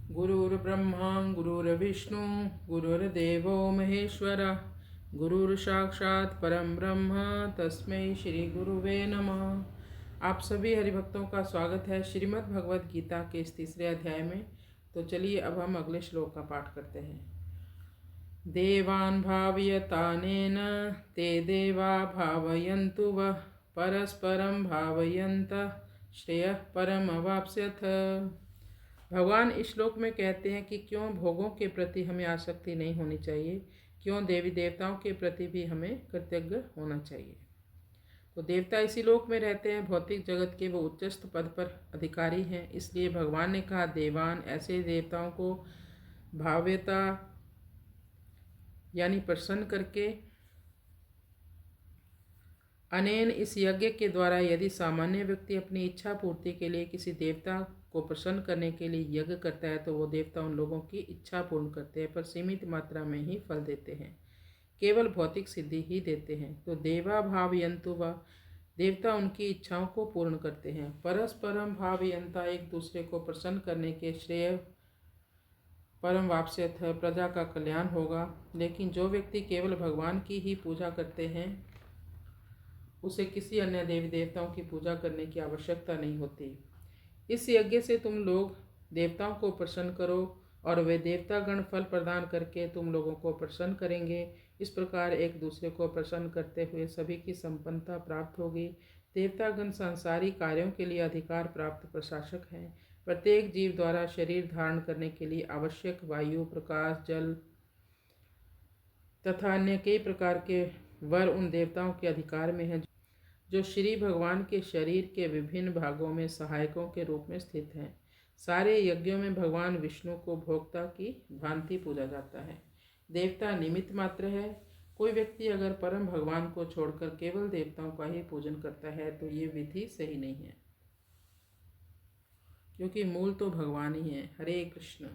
गुरुर्ब्रह्मा गुरुर्विष्णु गुरुर्देवो महेश्वर गुरुर्साक्षात् परम ब्रह्म तस्मै श्री गुरुवे नमः। आप सभी हरिभक्तों का स्वागत है श्रीमद् भगवद गीता के इस तीसरे अध्याय में। तो चलिए अब हम अगले श्लोक का पाठ करते हैं। देवान् भावयतानेन ते देवा भावयन्तु वः परस्परं भावयन्तः श्रेयः परमवाप्स्यथ। भगवान इस श्लोक में कहते हैं कि क्यों भोगों के प्रति हमें आसक्ति नहीं होनी चाहिए, क्यों देवी देवताओं के प्रति भी हमें कृतज्ञ होना चाहिए। तो देवता इसी लोक में रहते हैं, भौतिक जगत के वो उच्चस्थ पद पर अधिकारी हैं। इसलिए भगवान ने कहा देवान, ऐसे देवताओं को भाव्यता यानी प्रसन्न करके, अनेन इस यज्ञ के द्वारा यदि सामान्य व्यक्ति अपनी इच्छा पूर्ति के लिए किसी देवता को प्रसन्न करने के लिए यज्ञ करता है तो वो देवता उन लोगों की इच्छा पूर्ण करते हैं, पर सीमित मात्रा में ही फल देते हैं, केवल भौतिक सिद्धि ही देते हैं। तो देवा भावयन्तु वा, देवता उनकी इच्छाओं को पूर्ण करते हैं। परस्परम भावयन्ता, एक दूसरे को प्रसन्न करने के श्रेय परम वाप्स्यथ, प्रजा का कल्याण होगा। लेकिन जो व्यक्ति केवल भगवान की ही पूजा करते हैं उसे किसी अन्य देवी देवताओं की पूजा करने की आवश्यकता नहीं होती। इस यज्ञ से तुम लोग देवताओं को प्रसन्न करो और वे देवतागण फल प्रदान करके तुम लोगों को प्रसन्न करेंगे। इस प्रकार एक दूसरे को प्रसन्न करते हुए सभी की संपन्नता प्राप्त होगी। देवतागण सांसारिक कार्यों के लिए अधिकार प्राप्त प्रशासक हैं। प्रत्येक जीव द्वारा शरीर धारण करने के लिए आवश्यक वायु, प्रकाश, जल तथा अन्य कई प्रकार के वर उन देवताओं के अधिकार में हैं जो श्री भगवान के शरीर के विभिन्न भागों में सहायकों के रूप में स्थित हैं। सारे यज्ञों में भगवान विष्णु को भोक्ता की भांति पूजा जाता है। देवता निमित्त मात्र है। कोई व्यक्ति अगर परम भगवान को छोड़कर केवल देवताओं का ही पूजन करता है तो ये विधि सही नहीं है, क्योंकि मूल तो भगवान ही है। हरे कृष्ण।